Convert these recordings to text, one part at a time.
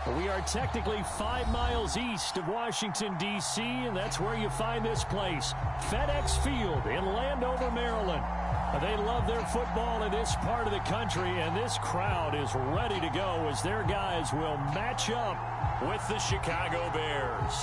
We are technically 5 miles east of Washington, D.C., and that's where you find this place, FedEx Field in Landover, Maryland. They love their football in this part of the country, and this crowd is ready to go as their guys will match up with the Chicago Bears.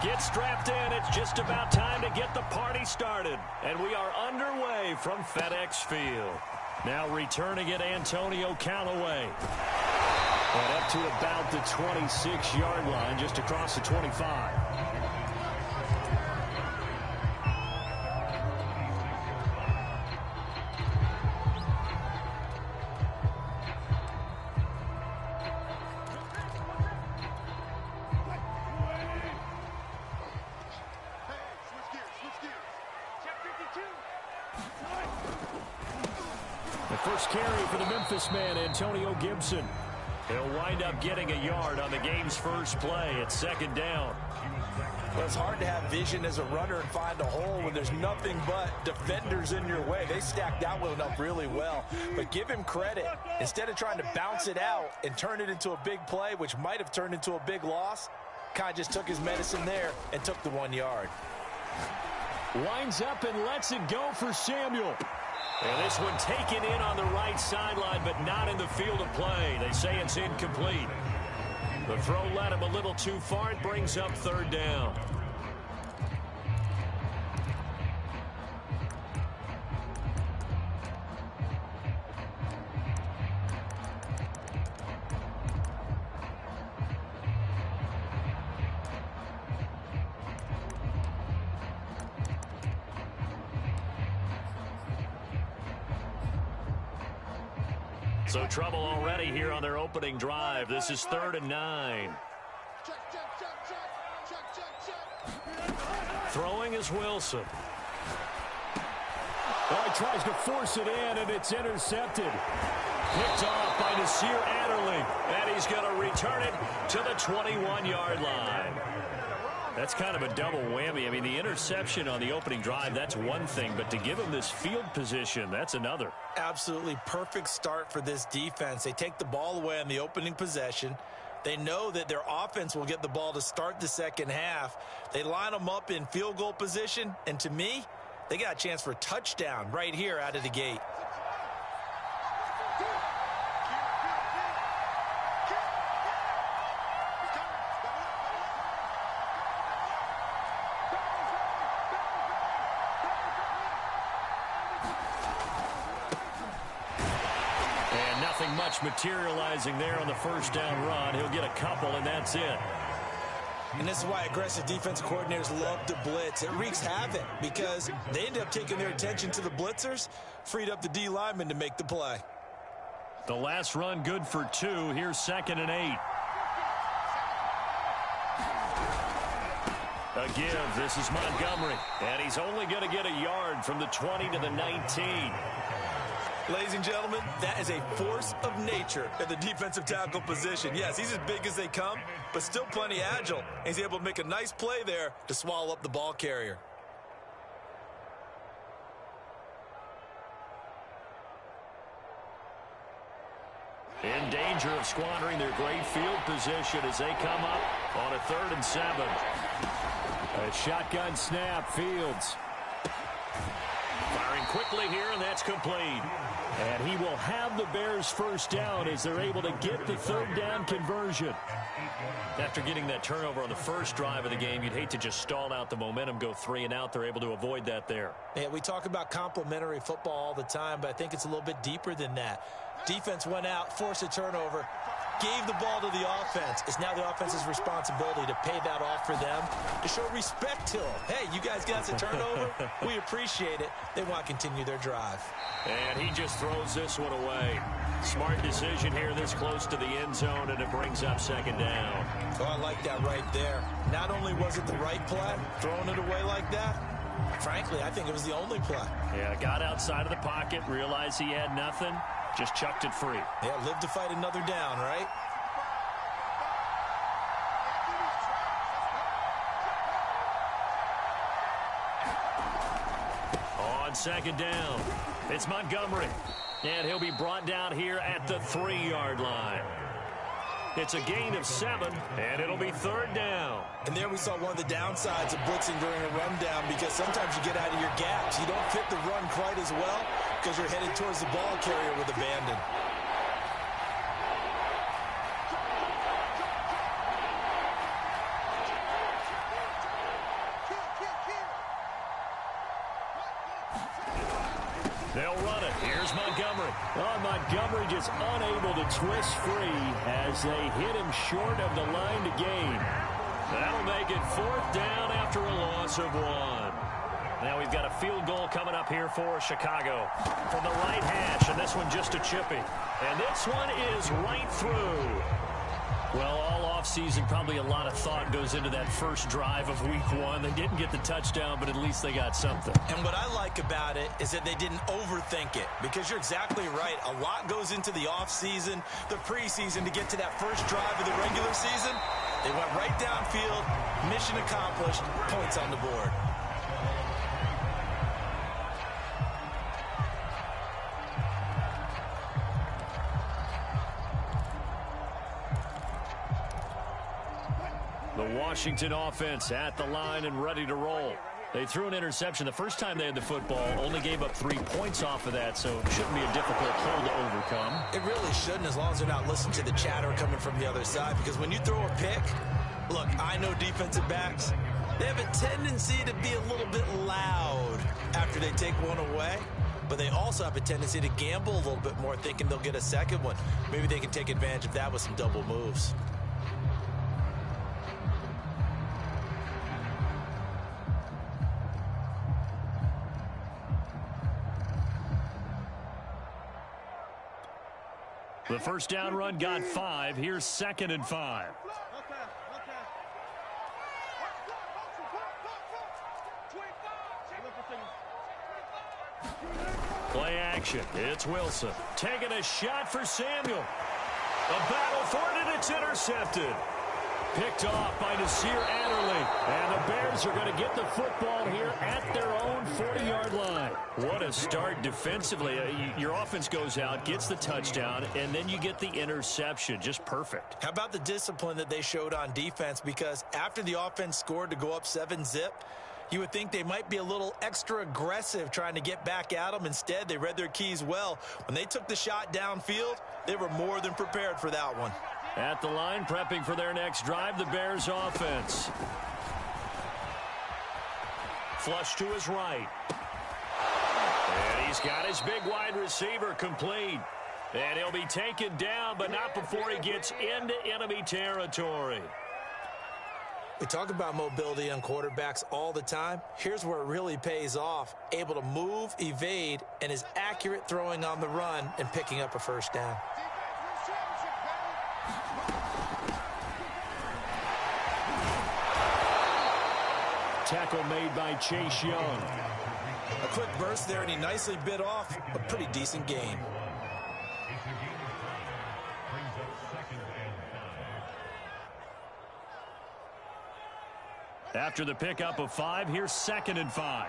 Get strapped in. It's just about time to get the party started. And we are underway from FedEx Field. Now returning it, Antonio Callaway. And up to about the 26-yard line, just across the 25. The first carry for the Memphis man, Antonio Gibson. He'll wind up getting a yard on the game's first play. It's second down. Well, it's hard to have vision as a runner and find a hole when there's nothing but defenders in your way. They stacked that one up really well. But give him credit. Instead of trying to bounce it out and turn it into a big play, which might have turned into a big loss, kind of just took his medicine there and took the 1 yard. Winds up and lets it go for Samuel. And this one taken in on the right sideline, but not in the field of play. They say it's incomplete. The throw led him a little too far. It brings up third down. So trouble already here on their opening drive. This is 3rd and 9. Throwing is Wilson. Oh, he tries to force it in, and it's intercepted. Picked off by Nasir Adderley, and he's going to return it to the 21-yard line. That's kind of a double whammy. I mean, the interception on the opening drive, that's one thing, but to give him this field position, that's another. Absolutely perfect start for this defense. They take the ball away on the opening possession. They know that their offense will get the ball to start the second half. They line them up in field goal position, and to me, they got a chance for a touchdown right here out of the gate. Much materializing there on the first down run. He'll get a couple, and that's it. And this is why aggressive defensive coordinators love to blitz. It wreaks havoc because they end up taking their attention to the blitzers, freed up the D lineman to make the play. The last run good for 2. Here's 2nd and 8. A give. This is Montgomery. And he's only going to get a yard from the 20 to the 19. Ladies and gentlemen, that is a force of nature at the defensive tackle position. Yes, he's as big as they come, but still plenty agile. He's able to make a nice play there to swallow up the ball carrier. In danger of squandering their great field position as they come up on a 3rd and 7. A shotgun snap, Fields. Firing quickly here, and that's complete. And he will have the Bears first down as they're able to get the 3rd down conversion. After getting that turnover on the first drive of the game, you'd hate to just stall out the momentum, go 3 and out. They're able to avoid that there. Yeah, we talk about complementary football all the time, but I think it's a little bit deeper than that. Defense went out, forced a turnover, gave the ball to the offense. It's now the offense's responsibility to pay that off for them, to show respect to them. Hey, you guys got us a turnover. We appreciate it. They want to continue their drive. And he just throws this one away. Smart decision here this close to the end zone, and it brings up 2nd down. Oh, I like that right there. Not only was it the right play, throwing it away like that, frankly, I think it was the only play. Yeah, got outside of the pocket, realized he had nothing, just chucked it free. Yeah, live to fight another down, right? on second down. It's Montgomery. And he'll be brought down here at the 3-yard line. It's a gain of 7, and it'll be third down. And there we saw one of the downsides of blitzing during a rundown, because sometimes you get out of your gaps. You don't fit the run quite as well because you're headed towards the ball carrier with abandon. They'll run it. Here's Montgomery. Oh, Montgomery just unable to twist free as they hit him short of the line to gain. That'll make it fourth down after a loss of 1. Now we've got a field goal coming up here for Chicago from the right hash, and this one just a chippy. And this one is right through. Well, all offseason, probably a lot of thought goes into that first drive of week 1. They didn't get the touchdown, but at least they got something. And what I like about it is that they didn't overthink it, because you're exactly right. A lot goes into the offseason, the preseason, to get to that first drive of the regular season. They went right downfield, mission accomplished, points on the board. The Washington offense at the line and ready to roll. They threw an interception the first time they had the football, only gave up 3 points off of that, so it shouldn't be a difficult hole to overcome. It really shouldn't, as long as they're not listening to the chatter coming from the other side, because when you throw a pick, look, I know defensive backs, they have a tendency to be a little bit loud after they take one away, but they also have a tendency to gamble a little bit more, thinking they'll get a second one. Maybe they can take advantage of that with some double moves. The first down run got 5. Here's 2nd and 5. Play action. It's Wilson. Taking a shot for Samuel. A battle for it, and it's intercepted. Picked off by Nasir Adderley. And the Bears are going to get the football here at their own 40-yard line. What a start defensively. Your offense goes out, gets the touchdown, and then you get the interception. Just perfect. How about the discipline that they showed on defense? Because after the offense scored to go up 7-zip, you would think they might be a little extra aggressive trying to get back at them. Instead, they read their keys well. When they took the shot downfield, they were more than prepared for that one. At the line, prepping for their next drive, the Bears offense. Flush to his right. And he's got his big wide receiver complete. And he'll be taken down, but not before he gets into enemy territory. We talk about mobility on quarterbacks all the time. Here's where it really pays off. Able to move, evade, and is accurate throwing on the run and picking up a first down. Tackle made by Chase Young. A quick burst there, and he nicely bit off a pretty decent gain. After the pickup of 5, here's 2nd and 5.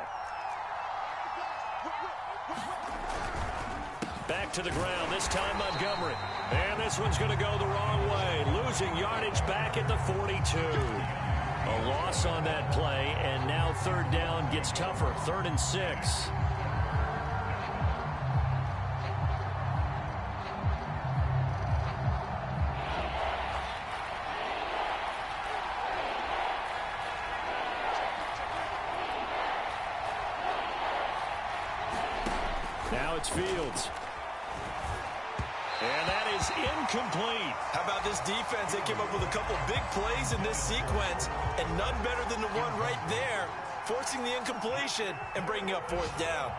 Back to the ground, this time Montgomery. And this one's going to go the wrong way. Losing yardage back at the 42. A loss on that play, and now third down gets tougher. 3rd and 6. Now it's Fields. And that is incomplete. How about this defense? They came up with a couple big plays in this sequence, and none better than the one right there, forcing the incompletion and bringing up 4th down.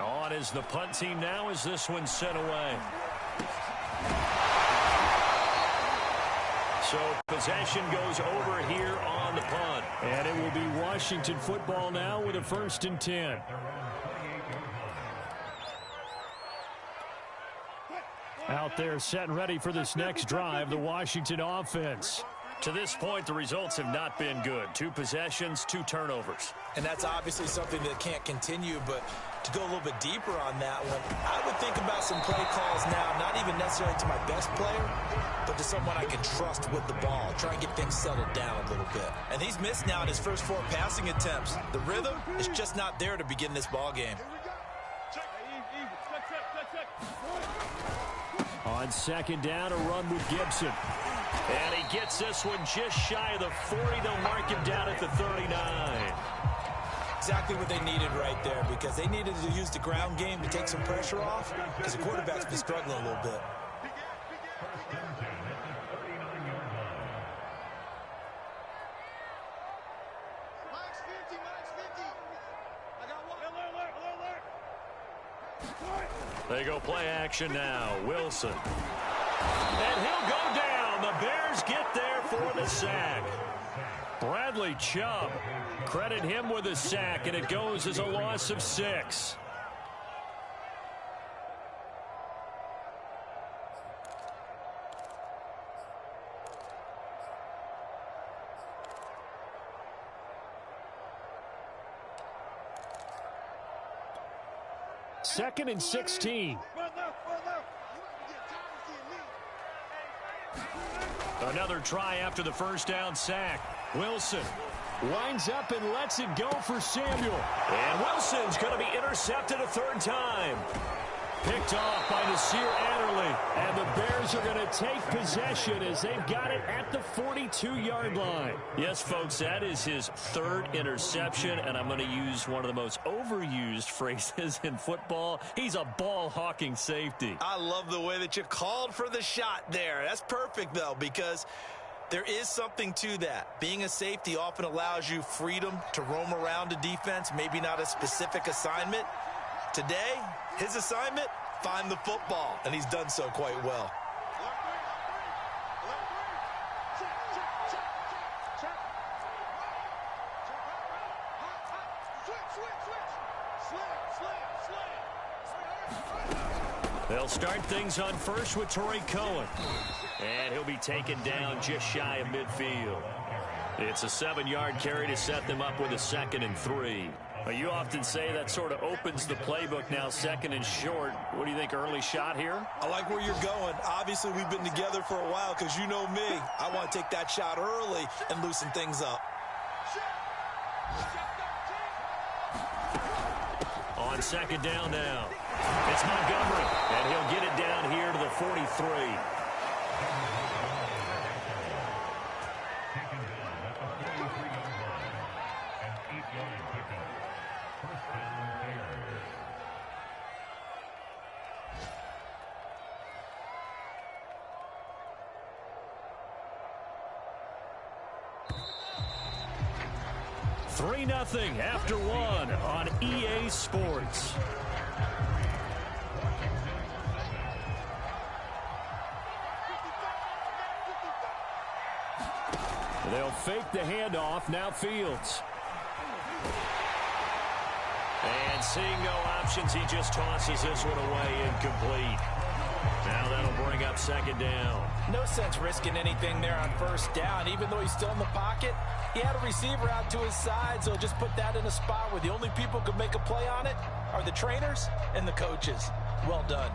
On is the punt team now as this one's sent away. So possession goes over here on the punt. And it will be Washington football now with a 1st and 10. Out there set and ready for this next drive, the Washington offense. To this point, the results have not been good. 2 possessions, 2 turnovers. And that's obviously something that can't continue, but to go a little bit deeper on that one, I would think about some play calls now, not even necessarily to my best player, but to someone I can trust with the ball. Try and get things settled down a little bit. And he's missed now in his first 4 passing attempts. The rhythm is just not there to begin this ball game. On second down, a run with Gibson. And he gets this one just shy of the 40. They'll mark him down at the 39. Exactly what they needed right there, because they needed to use the ground game to take some pressure off, because the quarterback's been struggling a little bit. They go play action now. Wilson. And he'll go down. The Bears get there for the sack. Bradley Chubb. Credit him with a sack, and it goes as a loss of 6. Second and 16. Another try after the first down sack. Wilson winds up and lets it go for Samuel. And Wilson's going to be intercepted a 3rd time. Picked off by Nasir Adderley. And the Bears are going to take possession as they've got it at the 42-yard line. Yes, folks, that is his 3rd interception, and I'm going to use one of the most overused phrases in football. He's a ball-hawking safety. I love the way that you called for the shot there. That's perfect, though, because there is something to that. Being a safety often allows you freedom to roam around a defense, maybe not a specific assignment. Today, his assignment, find the football, and he's done so quite well. They'll start things on first with Torrey Cohen. And he'll be taken down just shy of midfield. It's a 7-yard carry to set them up with a 2nd and 3. You often say that sort of opens the playbook now, 2nd and short. What do you think, early shot here? I like where you're going. Obviously, we've been together for a while because you know me. I want to take that shot early and loosen things up. On second down now, it's Montgomery, and he'll get it down here to the 43. Nothing after 1 on EA Sports. They'll fake the handoff. Now Fields. And seeing no options, he just tosses this one away incomplete. Now that'll bring up 2nd down. No sense risking anything there on 1st down. Even though he's still in the pocket, he had a receiver out to his side, so just put that in a spot where the only people who can make a play on it are the trainers and the coaches. Well done.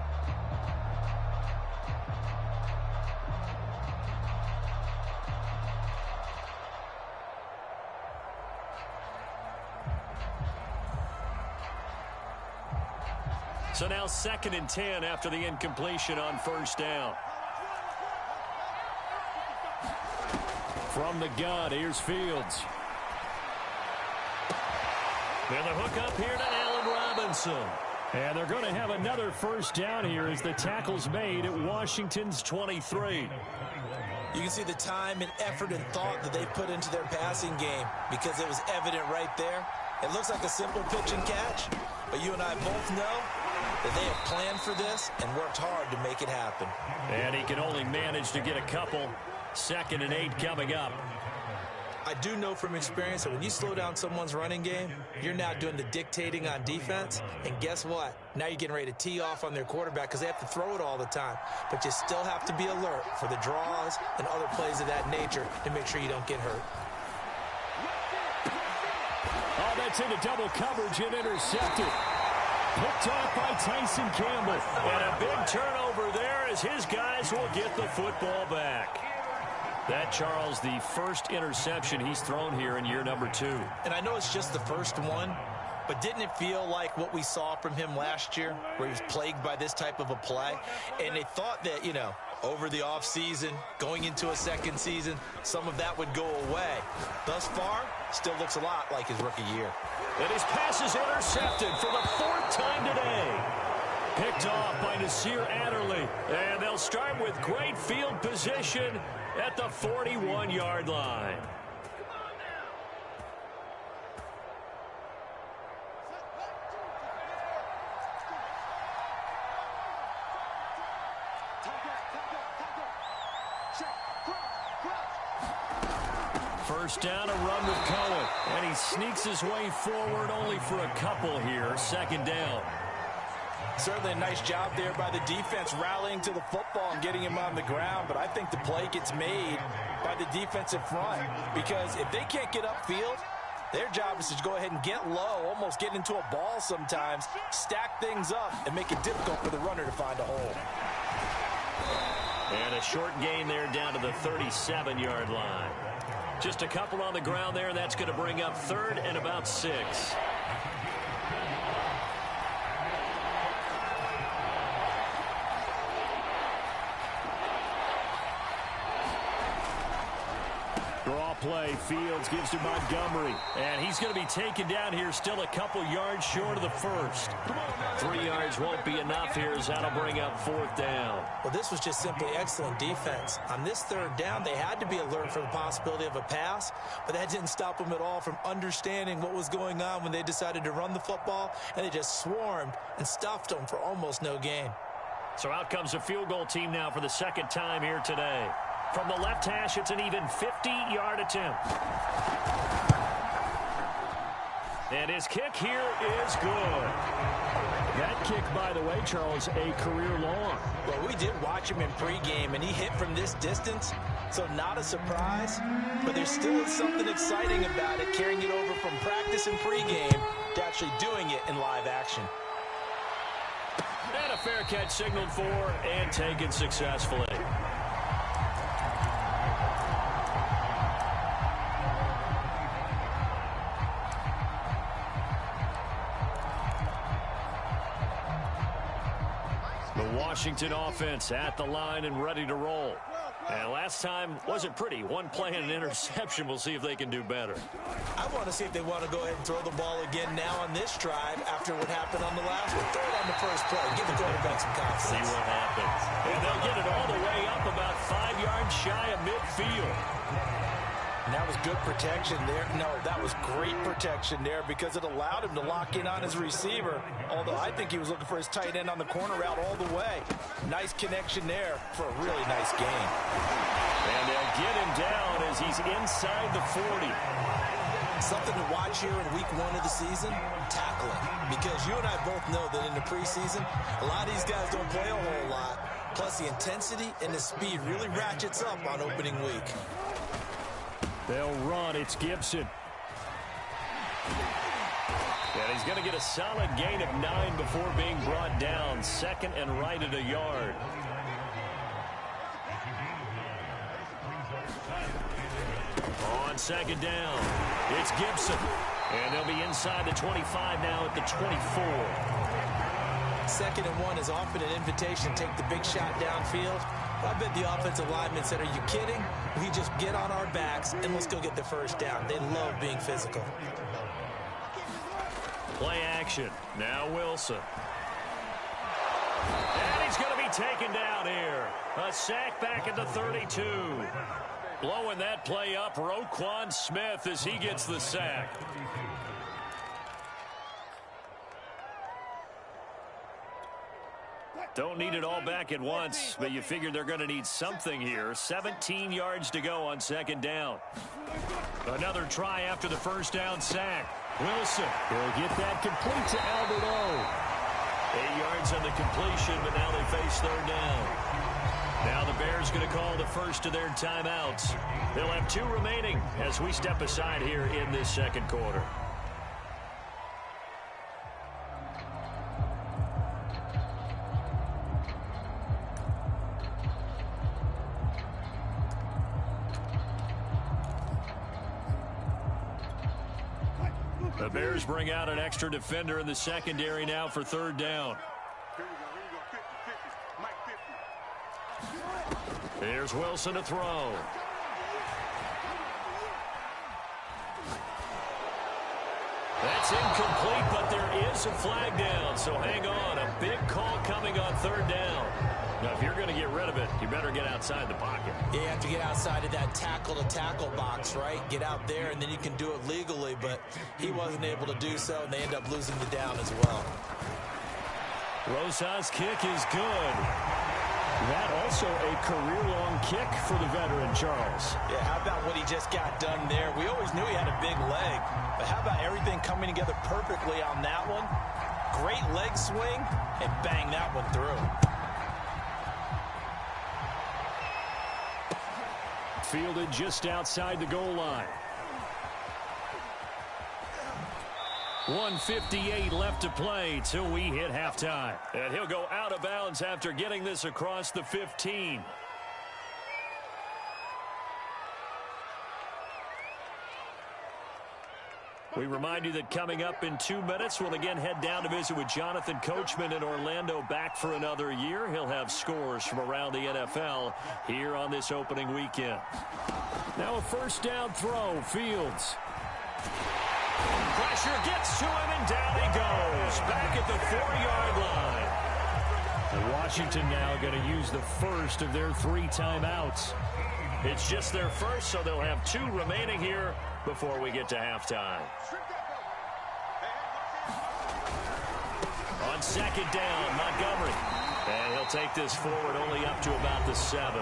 So now 2nd and 10 after the incompletion on 1st down. From the gun, here's Fields. And the hook up here to Allen Robinson. And they're going to have another 1st down here as the tackle's made at Washington's 23. You can see the time and effort and thought that they put into their passing game because it was evident right there. It looks like a simple pitch and catch, but you and I both know that they have planned for this and worked hard to make it happen. And he can only manage to get a couple. 2nd and 8 coming up. I do know from experience that when you slow down someone's running game, you're now doing the dictating on defense. And guess what? Now you're getting ready to tee off on their quarterback because they have to throw it all the time. But you still have to be alert for the draws and other plays of that nature to make sure you don't get hurt. Oh, that's into double coverage and intercepted. Picked off by Tyson Campbell. And a big turnover there as his guys will get the football back. That, Charles, the first interception he's thrown here in year number 2. And I know it's just the first one, but didn't it feel like what we saw from him last year, where he was plagued by this type of a play? And they thought that, over the offseason, going into a second season, some of that would go away. Thus far, still looks a lot like his rookie year. And his pass is intercepted for the 4th time today. Picked off by Nasir Adderley. And they'll start with great field position at the 41-yard line. First down, a run with Cohen. And he sneaks his way forward only for a couple here. Second down. Certainly a nice job there by the defense rallying to the football and getting him on the ground. But I think the play gets made by the defensive front. Because if they can't get upfield, their job is to go ahead and get low, almost get into a ball sometimes, stack things up, and make it difficult for the runner to find a hole. And a short gain there down to the 37-yard line. Just a couple on the ground there, and that's going to bring up 3rd and about 6. Draw play, Fields gives to Montgomery. And he's going to be taken down here, still a couple yards short of the first. 3 yards won't be enough here, as that'll bring up 4th down. Well, this was just simply excellent defense. On this 3rd down, they had to be alert for the possibility of a pass, but that didn't stop them at all from understanding what was going on when they decided to run the football, and they just swarmed and stuffed them for almost no gain. So out comes a field goal team now for the 2nd time here today. From the left hash, it's an even 50-yard attempt. And his kick here is good. That kick, by the way, Charles, a career long. Well, we did watch him in pregame, and he hit from this distance, so not a surprise. But there still is something exciting about it, carrying it over from practice and pregame to actually doing it in live action. And a fair catch signaled for and taken successfully. Washington offense at the line and ready to roll. And last time wasn't pretty. One play and an interception. We'll see if they can do better. I want to see if they want to go ahead and throw the ball again now on this drive after what happened on the last one. Throw it on the first play. Give the quarterback some confidence. See what happens. And they'll get it all the way up about 5 yards shy of midfield. And that was good protection there. No, that was great protection there because it allowed him to lock in on his receiver. Although I think he was looking for his tight end on the corner route all the way. Nice connection there for a really nice gain. And they'll get him down as he's inside the 40. Something to watch here in week 1 of the season, tackling. Because you and I both know that in the preseason, a lot of these guys don't play a whole lot. Plus the intensity and the speed really ratchets up on opening week. They'll run. It's Gibson. And he's going to get a solid gain of 9 before being brought down. 2nd and right at a yard. On 2nd down, it's Gibson. And they'll be inside the 25 now at the 24. 2nd and 1 is often an invitation to take the big shot downfield. I bet the offensive linemen said, are you kidding? We just get on our backs and let's go get the first down. They love being physical. Play action. Now Wilson. And he's going to be taken down here. A sack back at the 32. Blowing that play up, Roquan Smith as he gets the sack. Don't need it all back at once, but you figure they're going to need something here. 17 yards to go on second down. Another try after the first down sack. Wilson, he'll get that complete to Albert O. 8 yards on the completion, but now they face third down. Now the Bears going to call the first of their timeouts. They'll have 2 remaining as we step aside here in this second quarter. The Bears bring out an extra defender in the secondary now for third down. Here's Wilson to throw. That's incomplete, but there is a flag down, so hang on. A big call coming on third down. Now, if you're going to get rid of it, you better get outside the pocket. You have to get outside of that tackle-to-tackle box, right? Get out there, and then you can do it legally, but he wasn't able to do so, and they end up losing the down as well. Rosas' kick is good. That also a career-long kick for the veteran, Charles. Yeah, how about what he just got done there? We always knew he had a big leg, but how about everything coming together perfectly on that one? Great leg swing, and bang that one through. Fielded just outside the goal line. 1:58 left to play till we hit halftime. And he'll go out of bounds after getting this across the 15. We remind you that coming up in 2 minutes, we'll again head down to visit with Jonathan Coachman in Orlando, back for another year. He'll have scores from around the NFL here on this opening weekend. Now a first down throw, Fields. Pressure gets to him, and down he goes. Back at the 4-yard line. And Washington now going to use the first of their 3 timeouts. It's just their first, so they'll have 2 remaining here before we get to halftime. On second down, Montgomery. And he'll take this forward only up to about the 7.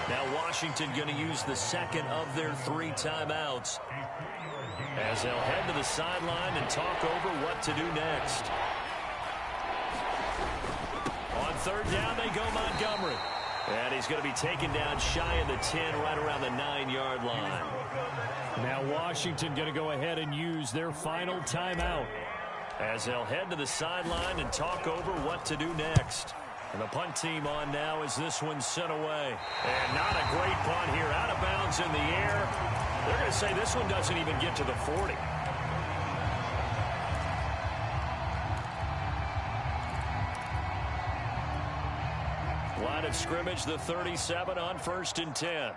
Now Washington going to use the second of their 3 timeouts as they'll head to the sideline and talk over what to do next. On third down, they go Montgomery. And he's going to be taken down shy of the 10, right around the 9-yard line. Now Washington going to go ahead and use their final timeout as they'll head to the sideline and talk over what to do next. And the punt team on now as this one's sent away. And not a great punt here. Out of bounds in the air. They're going to say this one doesn't even get to the 40. Line of scrimmage, the 37 on 1st and 10.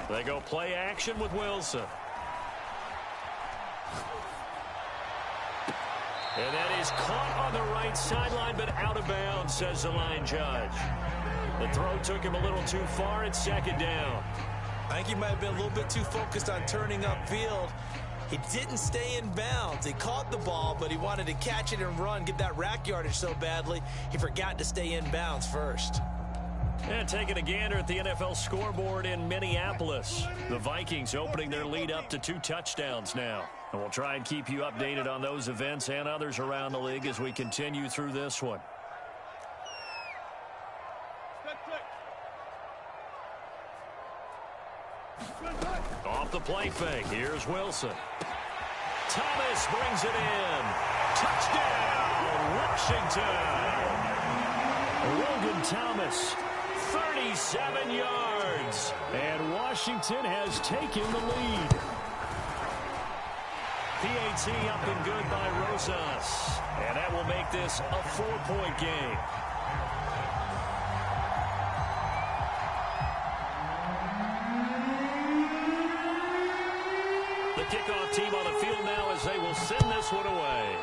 They go play action with Wilson. And that is caught on the right sideline, but out of bounds, says the line judge. The throw took him a little too far. It's second down. I think he might have been a little bit too focused on turning upfield. He didn't stay in bounds. He caught the ball, but he wanted to catch it and run, get that rack yardage so badly, he forgot to stay in bounds first. And taking a gander at the NFL scoreboard in Minneapolis. The Vikings opening their lead up to 2 touchdowns now. And we'll try and keep you updated on those events and others around the league as we continue through this one. Off the play fake, here's Wilson. Thomas brings it in. Touchdown, Washington. Logan Thomas, 37 yards. And Washington has taken the lead. PAT up and good by Rosas. And that will make this a 4-point game. kickoff team on the field now as they will send this one away.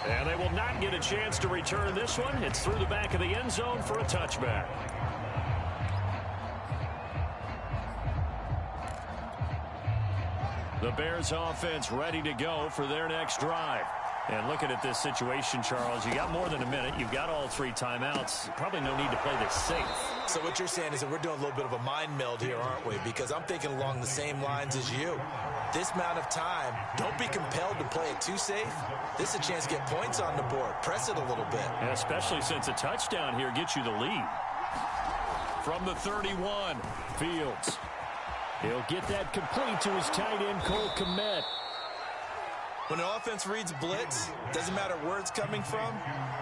And they will not get a chance to return this one. It's through the back of the end zone for a touchback. The Bears offense ready to go for their next drive. And looking at this situation, Charles, you got more than a minute. You've got all 3 timeouts. Probably no need to play this safe. So what you're saying is that we're doing a little bit of a mind meld here, aren't we? Because I'm thinking along the same lines as you. This amount of time, don't be compelled to play it too safe. This is a chance to get points on the board. Press it a little bit. And especially since a touchdown here gets you the lead. From the 31, Fields. He'll get that complete to his tight end, Cole Kmet. When an offense reads blitz, doesn't matter where it's coming from,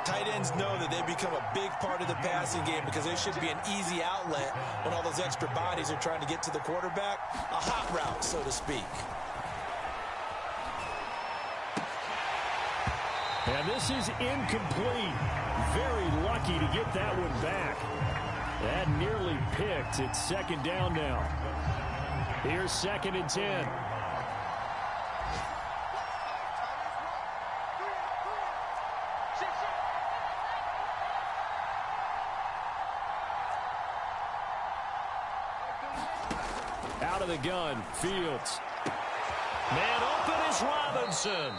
tight ends know that they become a big part of the passing game because there should be an easy outlet when all those extra bodies are trying to get to the quarterback. A hot route, so to speak. And this is incomplete. Very lucky to get that one back. That nearly picked. It's second down now. Here's 2nd and 10. Out of the gun, Fields. Man open is Robinson.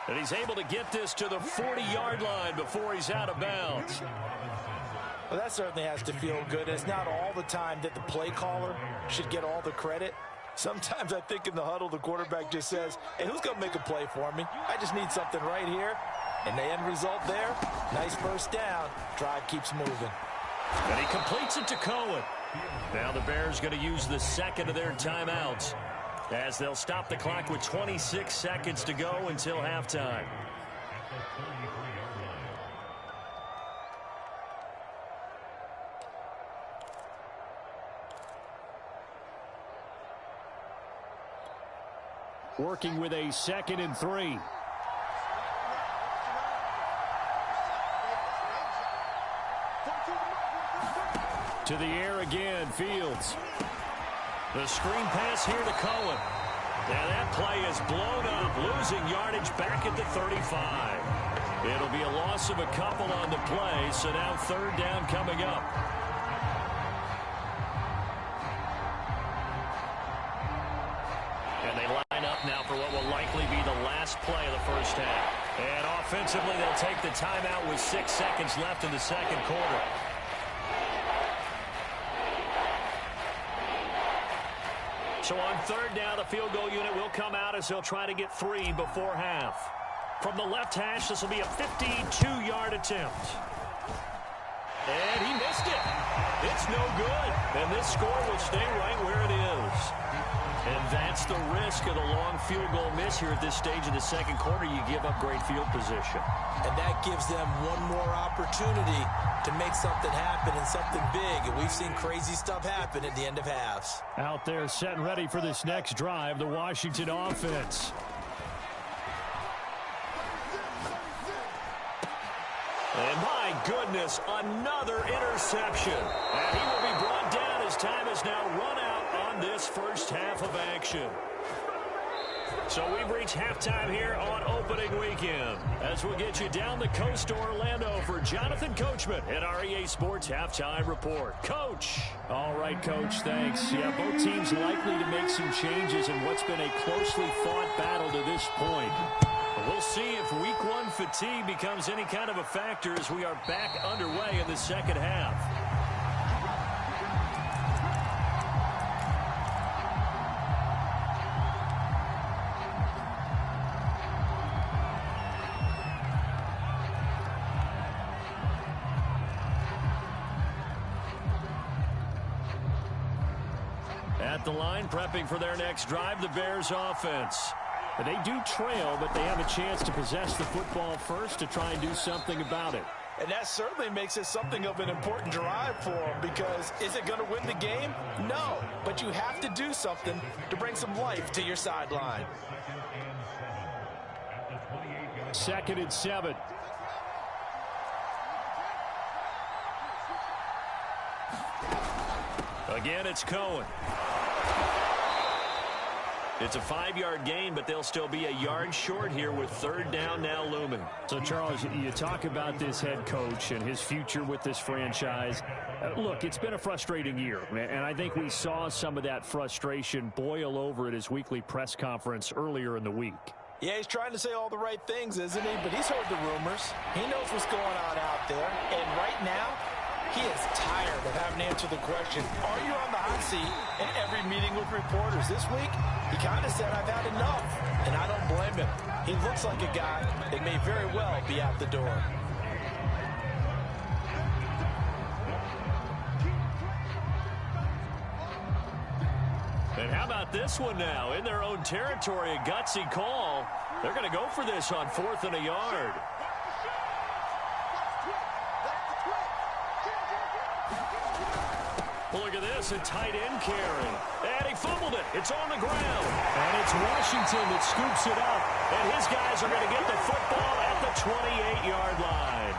And he's able to get this to the 40-yard line before he's out of bounds. Well, that certainly has to feel good. It's not all the time that the play caller should get all the credit. Sometimes I think in the huddle, the quarterback just says, hey, who's going to make a play for me? I just need something right here. And the end result there, nice first down. Drive keeps moving. And he completes it to Cohen. Now the Bears going to use the 2nd of their timeouts as they'll stop the clock with 26 seconds to go until halftime. Working with a 2nd and 3. To the air again, Fields. The screen pass here to Cohen. And that play is blown up, losing yardage back at the 35. It'll be a loss of a couple on the play, so now 3rd down coming up. And they line up now for what will likely be the last play of the first half. And offensively, they'll take the timeout with 6 seconds left in the second quarter. So on 3rd down, the field goal unit will come out as they'll try to get 3 before half. From the left hash, this will be a 52-yard attempt. And he missed it. It's no good. And this score will stay right where it is. And that's the risk of the long field goal miss here at this stage of the second quarter. You give up great field position. And that gives them one more opportunity to make something happen and something big. And we've seen crazy stuff happen at the end of halves. Out there set and ready for this next drive, the Washington offense. And my goodness, another interception. And he will be brought down as time is now run out on this first half of action. So we've reached halftime here on opening weekend as we'll get you down the coast to Orlando for Jonathan Coachman at our EA Sports Halftime Report. Coach. All right, Coach, thanks. Yeah, both teams likely to make some changes in what's been a closely fought battle to this point. We'll see if week 1 fatigue becomes any kind of a factor as we are back underway in the second half. At the line, prepping for their next drive, the Bears offense. And they do trail, but they have a chance to possess the football first to try and do something about it. And that certainly makes it something of an important drive for them, because is it going to win the game? No, but you have to do something to bring some life to your sideline. 2nd and 7. Again, it's Cohen. It's a 5-yard gain, but they'll still be a yard short here with third down now looming. So, Charles, you talk about this head coach and his future with this franchise. Look, it's been a frustrating year, and I think we saw some of that frustration boil over at his weekly press conference earlier in the week. Yeah, he's trying to say all the right things, isn't he? But he's heard the rumors. He knows what's going on out there. And right now, he is tired of having to answer the question, are you on the hot seat in every meeting with reporters? This week, he kind of said, I've had enough. And I don't blame him. He looks like a guy that may very well be out the door. And how about this one now? In their own territory, a gutsy call. They're going to go for this on 4th and a yard. Look at this, a tight end carry. And he fumbled it. It's on the ground. And it's Washington that scoops it up. And his guys are going to get the football at the 28-yard line.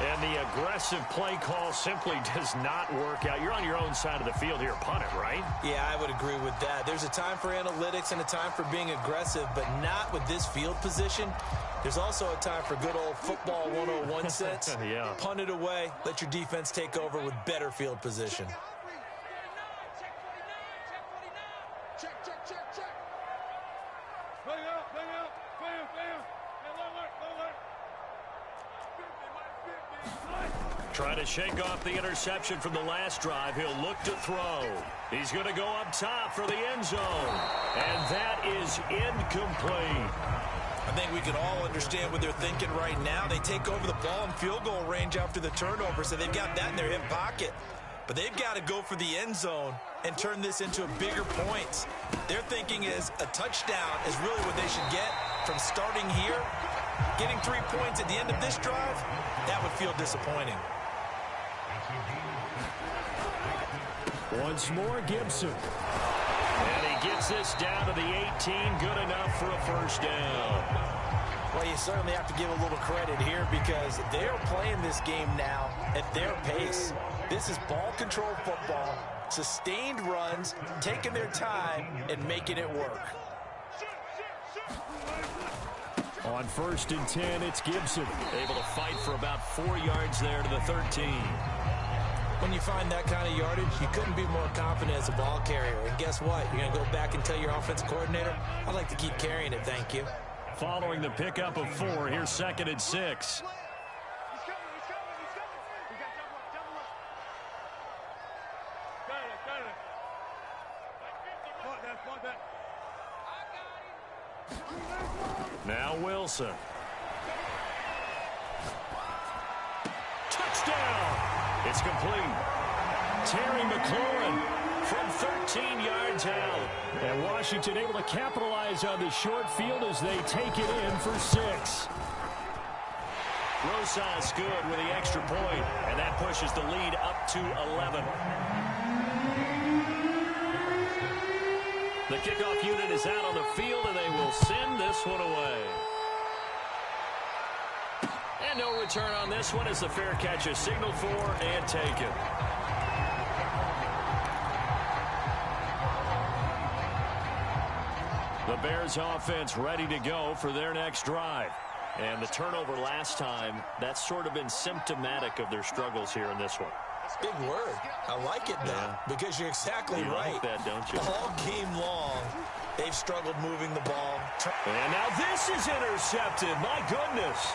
And the aggressive play call simply does not work out. You're on your own side of the field here. Punt it, right? Yeah, I would agree with that. There's a time for analytics and a time for being aggressive, but not with this field position. There's also a time for good old football 101 sense. Yeah. Punt it away. Let your defense take over with better field position. Trying to shake off the interception from the last drive. He'll look to throw. He's going to go up top for the end zone. And that is incomplete. I think we can all understand what they're thinking right now. They take over the ball in field goal range after the turnover, so they've got that in their hip pocket. But they've got to go for the end zone and turn this into bigger points. Their thinking is a touchdown is really what they should get from starting here. Getting 3 points at the end of this drive, that would feel disappointing. Once more, Gibson. And he gets this down to the 18. Good enough for a first down. Well, you certainly have to give a little credit here because they're playing this game now at their pace. This is ball control football, sustained runs, taking their time, and making it work. On 1st and 10, it's Gibson. Able to fight for about 4 yards there to the 13. When you find that kind of yardage, you couldn't be more confident as a ball carrier. And guess what? You're going to go back and tell your offensive coordinator, I'd like to keep carrying it, thank you. Following the pickup of 4, here's 2nd and 6. Now Wilson. Touchdown! It's complete. Terry McLaurin from 13 yards out. And Washington able to capitalize on the short field as they take it in for 6. Rosas good with the extra point, and that pushes the lead up to 11. The kickoff unit is out on the field, and they will send this one away. And no return on this one as the fair catch is signaled for and taken. The Bears offense ready to go for their next drive. And the turnover last time, that's sort of been symptomatic of their struggles here in this one. Big word. I like it, though, because you're exactly right. Like that, don't you? All game long, they've struggled moving the ball. And now this is intercepted. My goodness.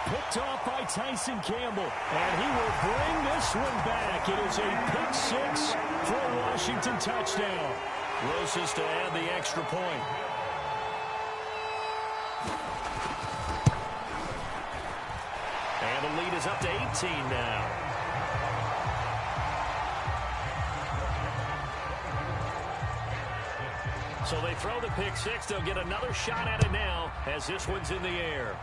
Picked off by Tyson Campbell, and he will bring this one back. It is a pick 6 for a Washington touchdown. Rosas to add the extra point. And the lead is up to 18 now. So they throw the pick 6. They'll get another shot at it now as this one's in the air.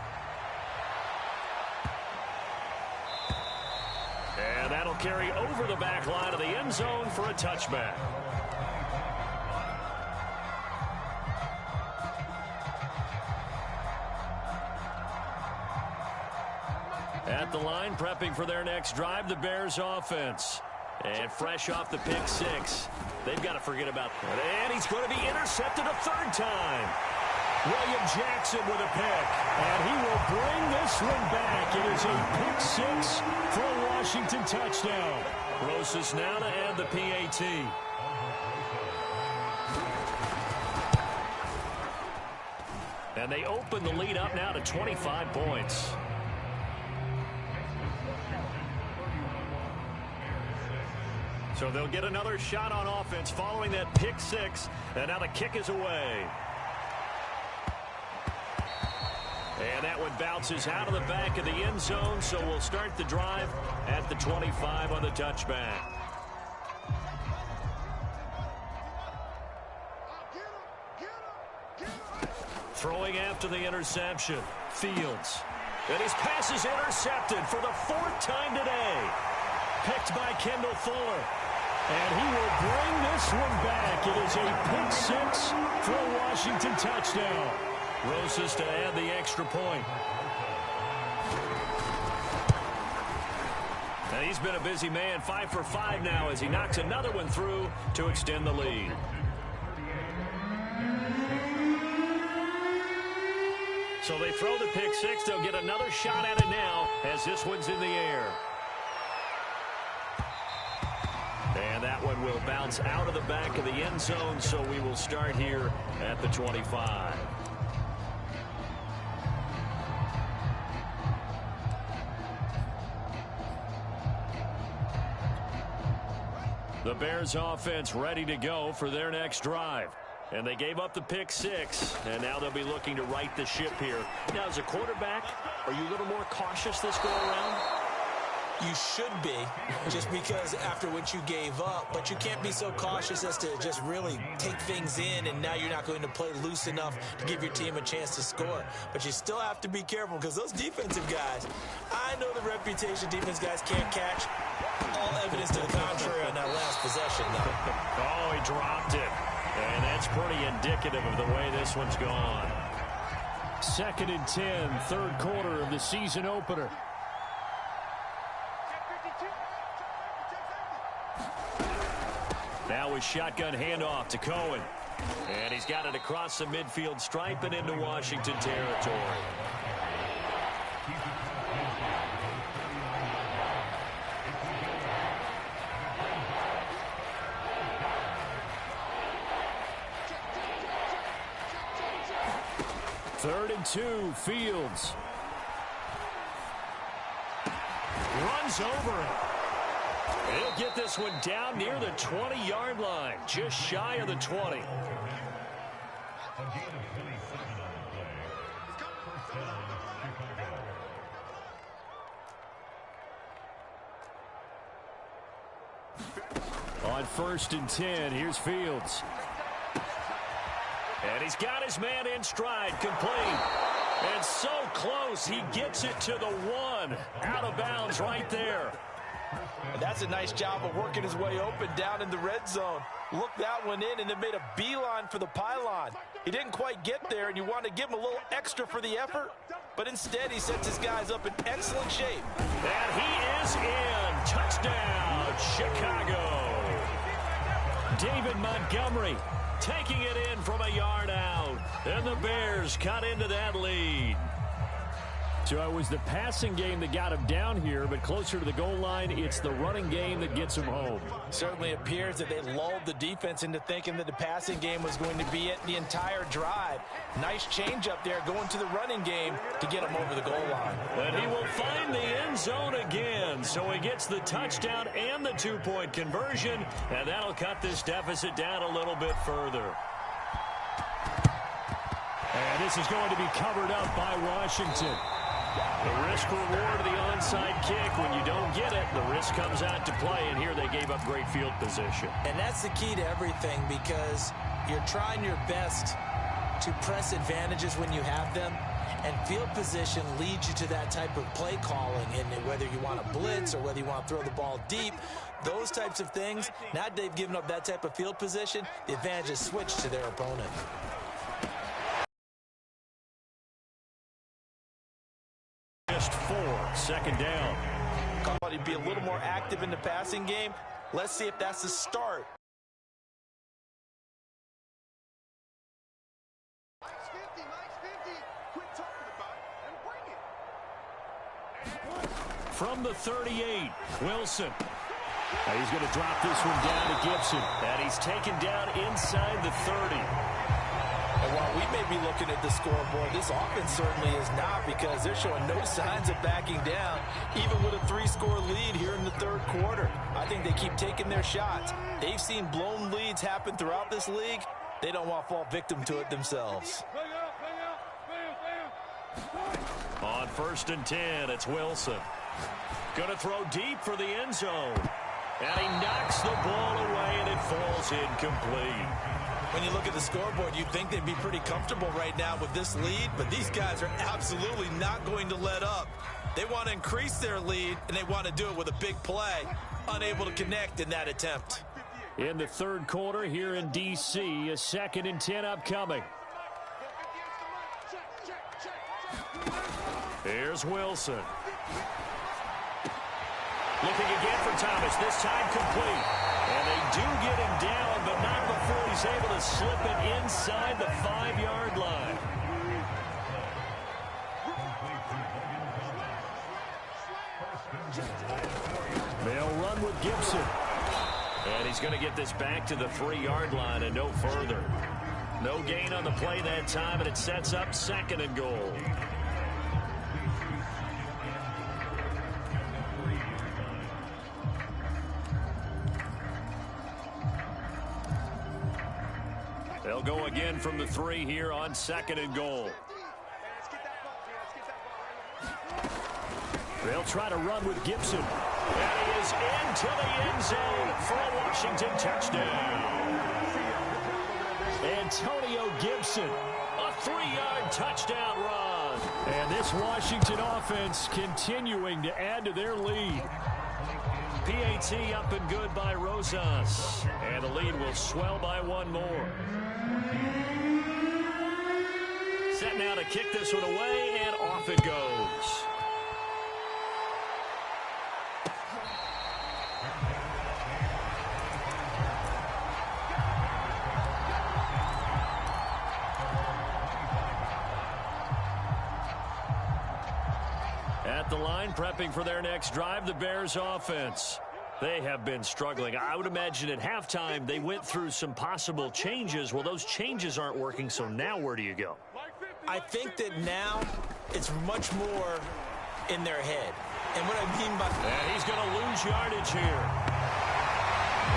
And that'll carry over the back line of the end zone for a touchback. At the line, prepping for their next drive, the Bears offense. And fresh off the pick six, they've got to forget about that. And he's going to be intercepted a third time. William Jackson with a pick. And he will bring this one back. It is a pick six for a Washington touchdown. Rosas now to add the PAT. And they open the lead up now to 25 points. So they'll get another shot on offense following that pick six. And now the kick is away. And that one bounces out of the back of the end zone, so we'll start the drive at the 25 on the touchback. Throwing after the interception, Fields. And his pass is intercepted for the fourth time today. Picked by Kendall Fuller. And he will bring this one back. It is a pick six for a Washington touchdown. Rosas to add the extra point. And he's been a busy man, 5 for 5 now as he knocks another one through to extend the lead. So they throw the pick six. They'll get another shot at it now as this one's in the air. And that one will bounce out of the back of the end zone, so we will start here at the 25. The Bears offense ready to go for their next drive. And they gave up the pick six, and now they'll be looking to right the ship here. Now, as a quarterback, are you a little more cautious this go-around? You should be, just because after what you gave up. But you can't be so cautious as to just really take things in, and now you're not going to play loose enough to give your team a chance to score. But you still have to be careful because those defensive guys, I know the reputation defense guys can't catch. All evidence to the contrary on that last possession, though. Oh, he dropped it. And that's pretty indicative of the way this one's gone. 2nd and 10, third quarter of the season opener. Now a shotgun handoff to Cohen. And he's got it across the midfield stripe and into Washington territory. Third and 2, Fields. Runs over it. He'll get this one down near the 20-yard line, just shy of the 20. On 1st and 10, here's Fields. And he's got his man in stride, complete. And so close, he gets it to the 1. Out of bounds right there. And that's a nice job of working his way open down in the red zone. Looked that one in and then made a beeline for the pylon. He didn't quite get there, and you want to give him a little extra for the effort. But instead, he sets his guys up in excellent shape. And he is in. Touchdown, Chicago. David Montgomery taking it in from a yard out. And the Bears cut into that lead. So it was the passing game that got him down here, but closer to the goal line, it's the running game that gets him home. Certainly appears that they lulled the defense into thinking that the passing game was going to be it the entire drive. Nice change up there going to the running game to get him over the goal line. And he will find the end zone again. So he gets the touchdown and the 2-point conversion, and that'll cut this deficit down a little bit further. And this is going to be covered up by Washington. The risk-reward of the onside kick, when you don't get it, the risk comes out to play, and here they gave up great field position. And that's the key to everything, because you're trying your best to press advantages when you have them, and field position leads you to that type of play calling, and whether you want to blitz or whether you want to throw the ball deep, those types of things, now that they've given up that type of field position, the advantage is switched to their opponent. Just 4, 2nd down. Thought he'd be a little more active in the passing game. Let's see if that's the start. From the 38, Wilson. He's going to drop this one down to Gibson. And he's taken down inside the 30. And while we may be looking at the scoreboard, this offense certainly is not, because they're showing no signs of backing down, even with a 3-score lead here in the third quarter. I think they keep taking their shots. They've seen blown leads happen throughout this league. They don't want to fall victim to it themselves. On 1st and 10, it's Wilson. Going to throw deep for the end zone. And he knocks the ball away, and it falls incomplete. When you look at the scoreboard, you'd think they'd be pretty comfortable right now with this lead, but these guys are absolutely not going to let up. They want to increase their lead, and they want to do it with a big play. Unable to connect in that attempt. In the third quarter here in D.C., a 2nd and 10 upcoming. Here's Wilson. Looking again for Thomas, this time complete. And they do get him down, but not before he's able to slip it inside the 5-yard line. They'll run with Gibson. And he's going to get this back to the 3-yard line and no further. No gain on the play that time, and it sets up 2nd and goal. They'll go again from the 3 here on 2nd and goal. They'll try to run with Gibson. And he is into the end zone for a Washington touchdown. Antonio Gibson, a 3-yard touchdown run. And this Washington offense continuing to add to their lead. PAT up and good by Rosas. And the lead will swell by 1 more. Set now to kick this one away, and off it goes. At the line, prepping for their next drive, the Bears offense. They have been struggling. I would imagine at halftime they went through some possible changes. Well, those changes aren't working, so now where do you go? I think that now it's much more in their head. And what I mean by... And he's going to lose yardage here,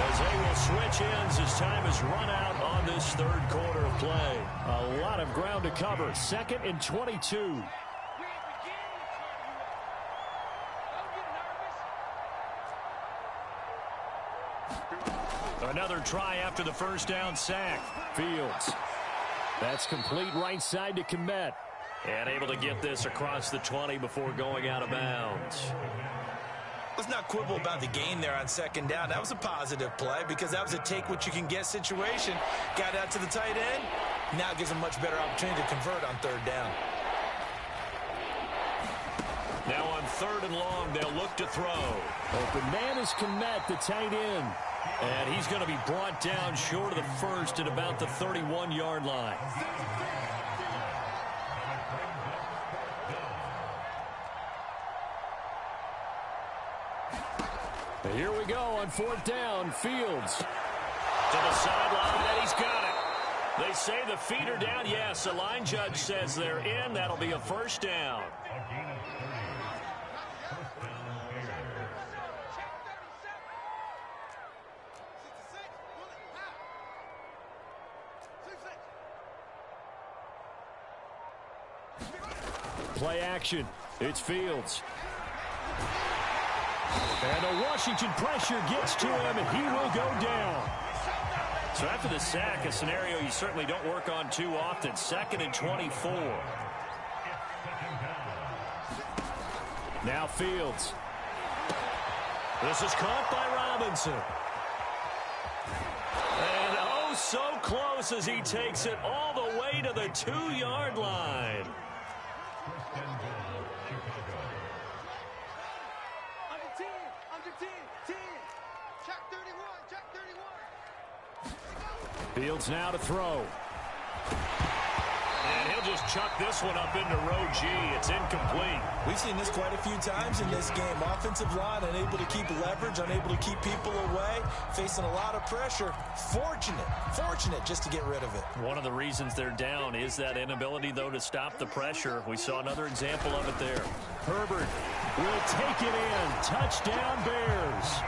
as they will switch ends as time is run out on this third quarter of play. A lot of ground to cover. 2nd and 22. Another try after the first down sack. Fields. That's complete right side to Kmet. And able to get this across the 20 before going out of bounds. Let's not quibble about the gain there on 2nd down. That was a positive play because that was a take-what-you-can-get situation. Got out to the tight end. Now gives them much better opportunity to convert on 3rd down. Now on 3rd and long, they'll look to throw. Open man is Kmet, the tight end. And he's going to be brought down short of the first at about the 31-yard line. And here we go on 4th down. Fields to the sideline, and he's got it. They say the feet are down. Yes, the line judge says they're in. That'll be a 1st down. Play action. It's Fields. And the Washington pressure gets to him, and he will go down. So after the sack, a scenario you certainly don't work on too often. 2nd and 24. Now Fields. This is caught by Robinson. And oh, so close as he takes it all the way to the 2-yard line. Fields now to throw. And he'll just chuck this one up into row G. It's incomplete. We've seen this quite a few times in this game. Offensive line unable to keep leverage, unable to keep people away, facing a lot of pressure. Fortunate just to get rid of it. One of the reasons they're down is that inability, though, to stop the pressure. We saw another example of it there. Herbert will take it in. Touchdown, Bears.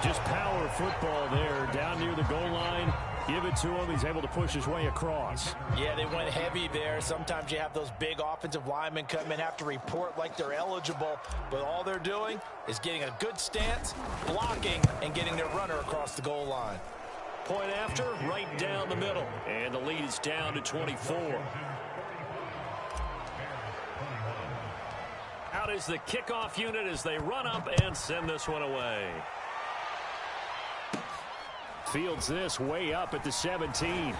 Just power football there down near the goal line. Give it to him. He's able to push his way across. Yeah, they went heavy there. Sometimes you have those big offensive linemen come in, have to report like they're eligible, but all they're doing is getting a good stance, blocking, and getting their runner across the goal line. Point after, right down the middle. And the lead is down to 24. Out is the kickoff unit as they run up and send this one away. Fields this way up at the 17.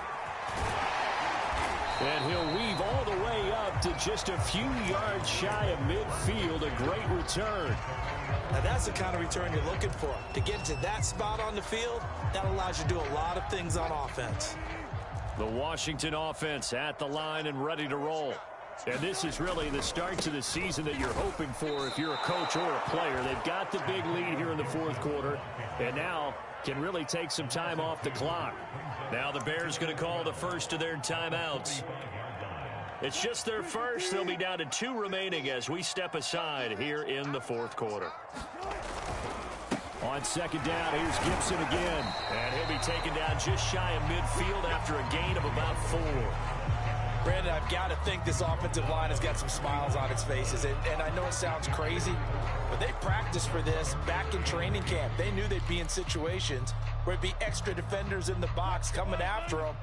And he'll weave all the way up to just a few yards shy of midfield. A great return. Now that's the kind of return you're looking for. To get to that spot on the field, that allows you to do a lot of things on offense. The Washington offense at the line and ready to roll. And this is really the start to the season that you're hoping for if you're a coach or a player. They've got the big lead here in the fourth quarter, and now can really take some time off the clock. Now the Bears going to call the first of their timeouts. It's just their first. They'll be down to 2 remaining as we step aside here in the fourth quarter. On second down, here's Gibson again. And he'll be taken down just shy of midfield after a gain of about 4. Brandon, I've got to think this offensive line has got some smiles on its faces. And I know it sounds crazy, but they practiced for this back in training camp. They knew they'd be in situations where it'd be extra defenders in the box coming after them,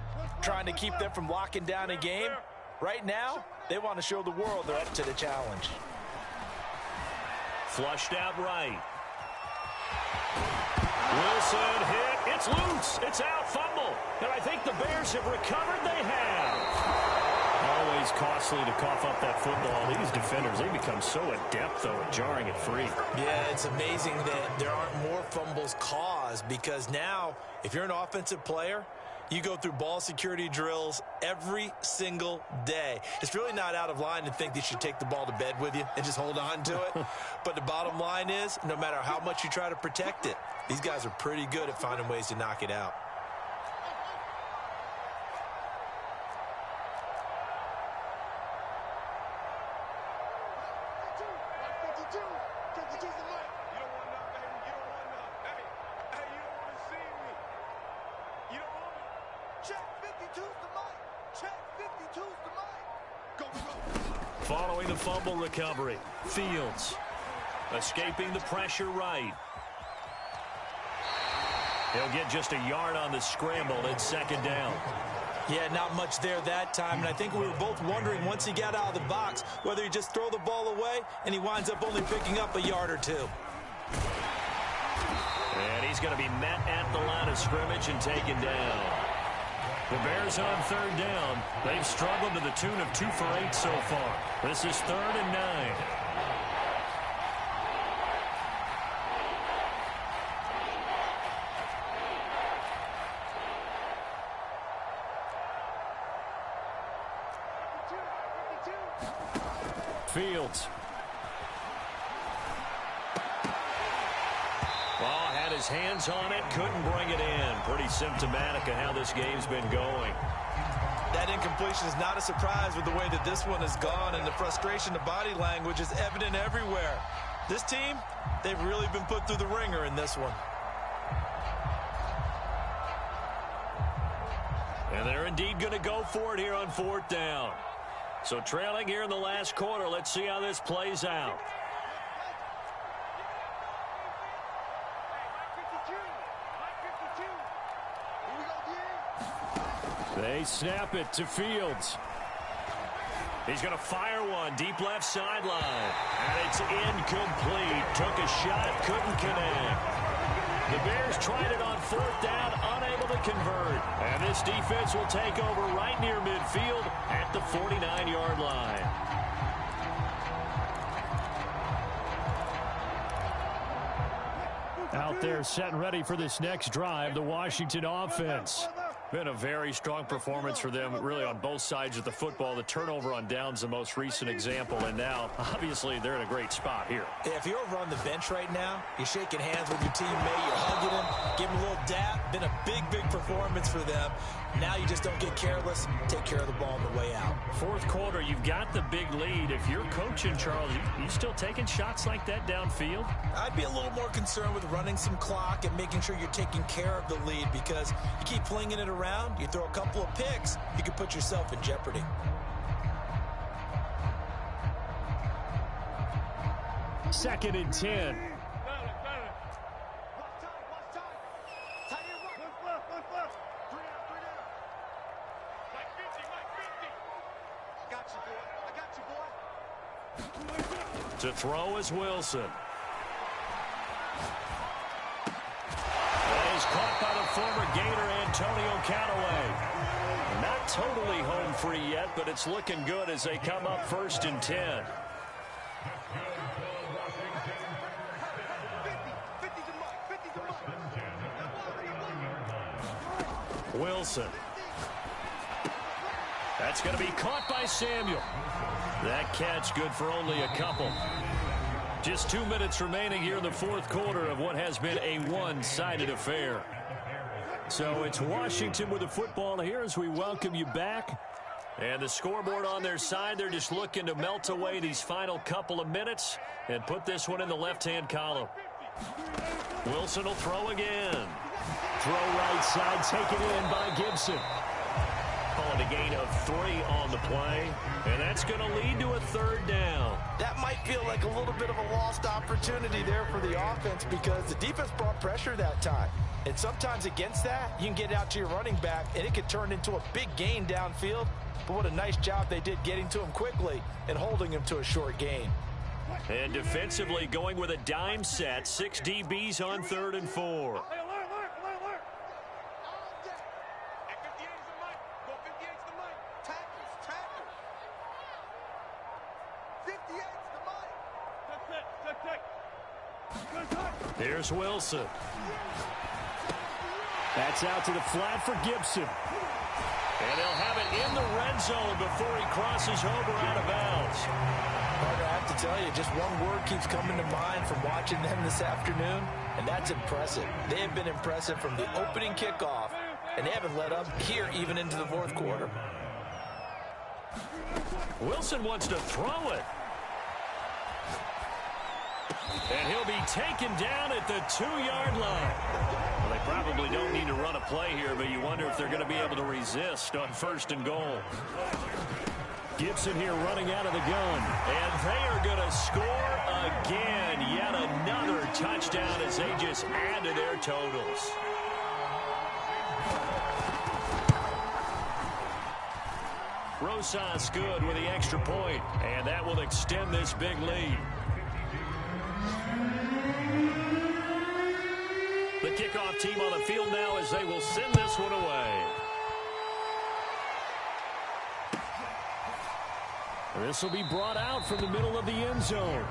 trying to keep them from locking down a game. Right now, they want to show the world they're up to the challenge. Flushed out right. Wilson hit. It's loose. It's out. Fumble. And I think the Bears have recovered. They have. Always costly to cough up that football. These defenders, they become so adept, though, at jarring it free. Yeah, it's amazing that there aren't more fumbles caused, because now, if you're an offensive player, you go through ball security drills every single day. It's really not out of line to think that you should take the ball to bed with you and just hold on to it. But the bottom line is, no matter how much you try to protect it, these guys are pretty good at finding ways to knock it out. Following the fumble recovery, Fields escaping the pressure right. He'll get just a yard on the scramble at second down. Yeah, not much there that time, and I think we were both wondering once he got out of the box whether he just throw the ball away, and he winds up only picking up a yard or 2. And he's going to be met at the line of scrimmage and taken down. The Bears on third down. They've struggled to the tune of 2 for 8 so far. This is 3rd and 9. Fields. Well, had his hands on it, couldn't bring it in. Pretty symptomatic of how this game's been going. That incompletion is not a surprise with the way that this one has gone, and the frustration, the body language is evident everywhere. This team, they've really been put through the ringer in this one. And they're indeed going to go for it here on 4th down. So trailing here in the last quarter, let's see how this plays out. They snap it to Fields. He's going to fire one deep left sideline. And it's incomplete. Took a shot, couldn't connect. The Bears tried it on 4th down, unable to convert. And this defense will take over right near midfield at the 49-yard line. Out there set and ready for this next drive, the Washington offense. Been a very strong performance for them, really, on both sides of the football. The turnover on downs, the most recent example, and now, obviously, they're in a great spot here. If you're over on the bench right now, you're shaking hands with your teammate, you're hugging him, giving him a little dap. Been a big performance for them. Now you just don't get careless. Take care of the ball on the way out. Fourth quarter, you've got the big lead. If you're coaching, Charles, you still taking shots like that downfield? I'd be a little more concerned with running some clock and making sure you're taking care of the lead, because you keep flinging it around, you throw a couple of picks, you can put yourself in jeopardy. Second and 10. To throw is Wilson. He's caught by the former Gator Antonio Callaway. Not totally home free yet, but it's looking good as they come up first and 10. Wilson. That's going to be caught by Samuel. That catch good for only a couple. Just 2 minutes remaining here in the fourth quarter of what has been a one-sided affair. So it's Washington with the football here as we welcome you back. And the scoreboard on their side, they're just looking to melt away these final couple of minutes and put this one in the left-hand column. Wilson will throw again. Throw right side, taken in by Gibson. Calling a gain of 3 on the play, and that's going to lead to a third down. That might feel like a little bit of a lost opportunity there for the offense, because the defense brought pressure that time. And sometimes against that, you can get out to your running back, and it could turn into a big gain downfield. But what a nice job they did getting to him quickly and holding him to a short gain. And defensively going with a dime set, 6 DBs on 3rd and 4. Here's Wilson. That's out to the flat for Gibson. And they'll have it in the red zone before he crosses over out of bounds. Carter, I have to tell you, just one word keeps coming to mind from watching them this afternoon, and that's impressive. They have been impressive from the opening kickoff, and they haven't let up here even into the fourth quarter. Wilson wants to throw it. And he'll be taken down at the 2-yard line. Well, they probably don't need to run a play here, but you wonder if they're going to be able to resist on 1st and goal. Gibson here running out of the gun. And they are going to score again. Yet another touchdown as they just add to their totals. Rosas good with the extra point, and that will extend this big lead. The kickoff team on the field now as they will send this one away. This will be brought out from the middle of the end zone.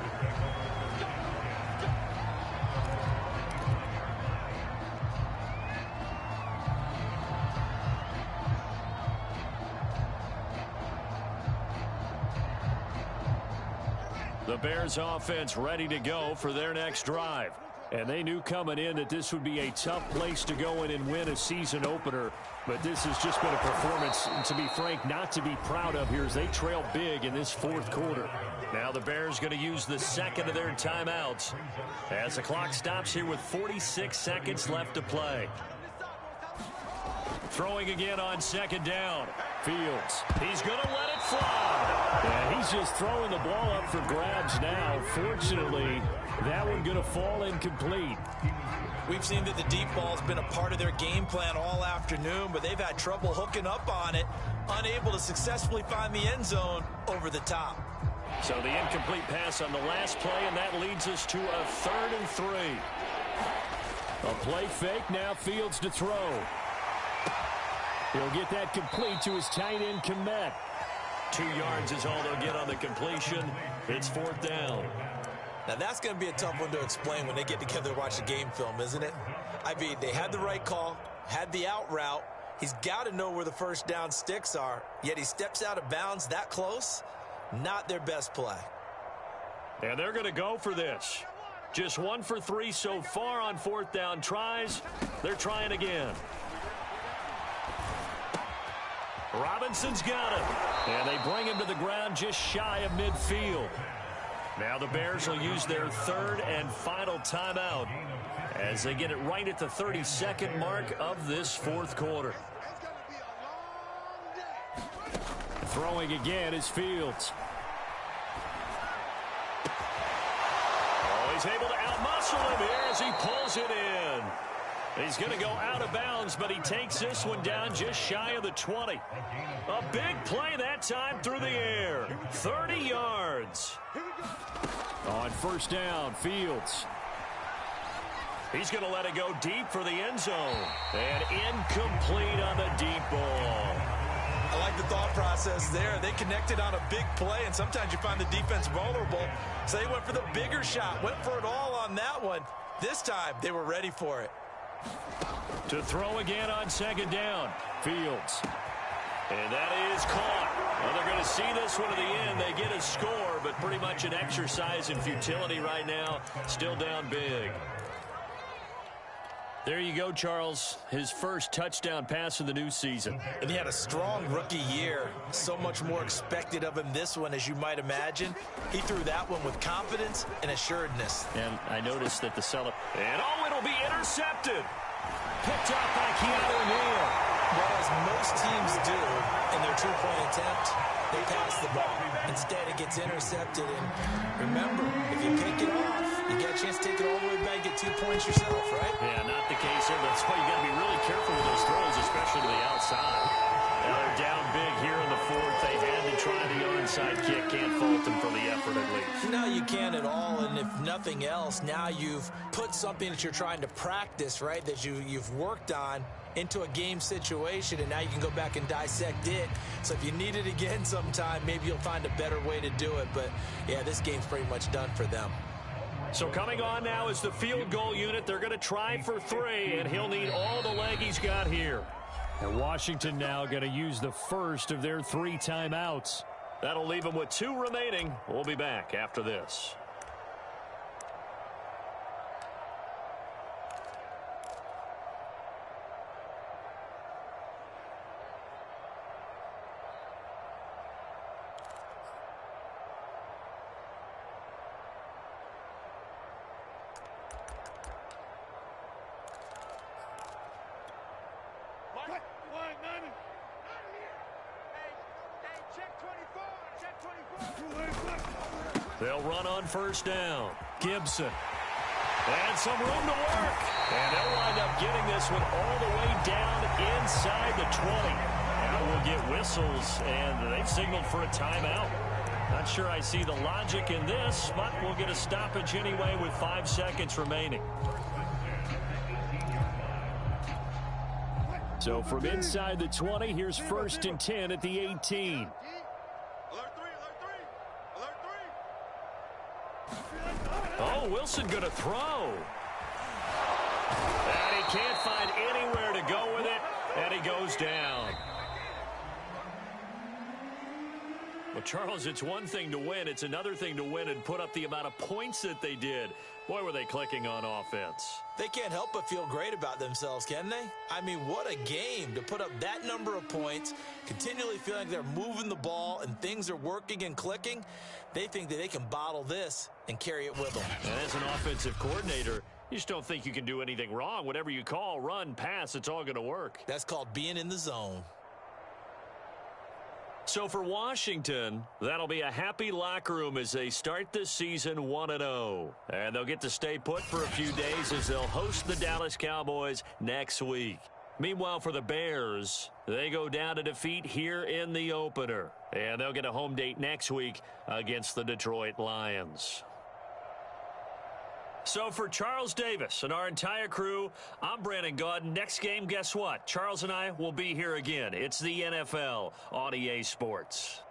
The Bears offense ready to go for their next drive. And they knew coming in that this would be a tough place to go in and win a season opener. But this has just been a performance, to be frank, not to be proud of here as they trail big in this fourth quarter. Now the Bears going to use the second of their timeouts as the clock stops here with 46 seconds left to play. Throwing again on 2nd down. Fields. He's going to let it fly. Yeah, he's just throwing the ball up for grabs now. Fortunately, that one going to fall incomplete. We've seen that the deep ball's been a part of their game plan all afternoon, but they've had trouble hooking up on it, unable to successfully find the end zone over the top. So the incomplete pass on the last play, and that leads us to a 3rd and 3. A play fake, now Fields to throw. He'll get that complete to his tight end, Kmet. 2 yards is all they'll get on the completion. It's 4th down. Now, that's going to be a tough one to explain when they get together to watch the game film, isn't it? I mean, they had the right call, had the out route. He's got to know where the first down sticks are, yet he steps out of bounds that close. Not their best play. And they're going to go for this. Just 1 for 3 so far on fourth down tries. They're trying again. Robinson's got him. And they bring him to the ground just shy of midfield. Now the Bears will use their third and final timeout as they get it right at the 32nd mark of this fourth quarter. Throwing again is Fields. Oh, he's able to outmuscle him here as he pulls it in. He's going to go out of bounds, but he takes this one down just shy of the 20. A big play that time through the air. 30 yards. On first down, Fields. He's going to let it go deep for the end zone. And incomplete on the deep ball. I like the thought process there. They connected on a big play, and sometimes you find the defense vulnerable. So they went for the bigger shot, went for it all on that one. This time, they were ready for it. To throw again on second down, Fields. And that is caught. Well, they're going to see this one to the end. They get a score, but pretty much an exercise in futility right now. Still down big. There you go, Charles. His first touchdown pass of the new season. And he had a strong rookie year. So much more expected of him this one, as you might imagine. He threw that one with confidence and assuredness. And I noticed that the and oh, it'll be intercepted. Picked up by Keanu Neal. Well, as most teams do in their two-point attempt, they pass the ball. Instead, it gets intercepted. And remember, if you pick it off, you get a chance to take it all the way back and get 2 points yourself, right? Yeah, not the case here. That's why you got to be really careful with those throws, especially to the outside. Now they're down big here in the fourth. They had to try the onside kick. Can't fault them for the effort, at least. No, you can't at all. And if nothing else, now you've put something that you're trying to practice, right, that you've worked on into a game situation, and now you can go back and dissect it. So if you need it again sometime, maybe you'll find a better way to do it. But, yeah, this game's pretty much done for them. So coming on now is the field goal unit. They're going to try for 3, and he'll need all the leg he's got here. And Washington now going to use the first of their 3 timeouts. That'll leave them with 2 remaining. We'll be back after this. They'll run on first down. Gibson. And some room to work. And they'll wind up getting this one all the way down inside the 20. Now we'll get whistles, and they've signaled for a timeout. Not sure I see the logic in this, but we'll get a stoppage anyway with 5 seconds remaining. So from inside the 20, here's 1st and 10 at the 18. Oh, Wilson going to throw. And he can't find anywhere to go with it, and he goes down. Well, Charles, it's one thing to win. It's another thing to win and put up the amount of points that they did. Boy, were they clicking on offense. They can't help but feel great about themselves, can they? I mean, what a game to put up that number of points, continually feeling like they're moving the ball and things are working and clicking. They think that they can bottle this and carry it with them. And as an offensive coordinator, you just don't think you can do anything wrong. Whatever you call, run, pass, it's all going to work. That's called being in the zone. So for Washington, that'll be a happy locker room as they start this season 1-0. And they'll get to stay put for a few days as they'll host the Dallas Cowboys next week. Meanwhile, for the Bears, they go down to defeat here in the opener. And they'll get a home date next week against the Detroit Lions. So for Charles Davis and our entire crew, I'm Brandon Gaudin. Next game, guess what? Charles and I will be here again. It's the NFL on EA Sports.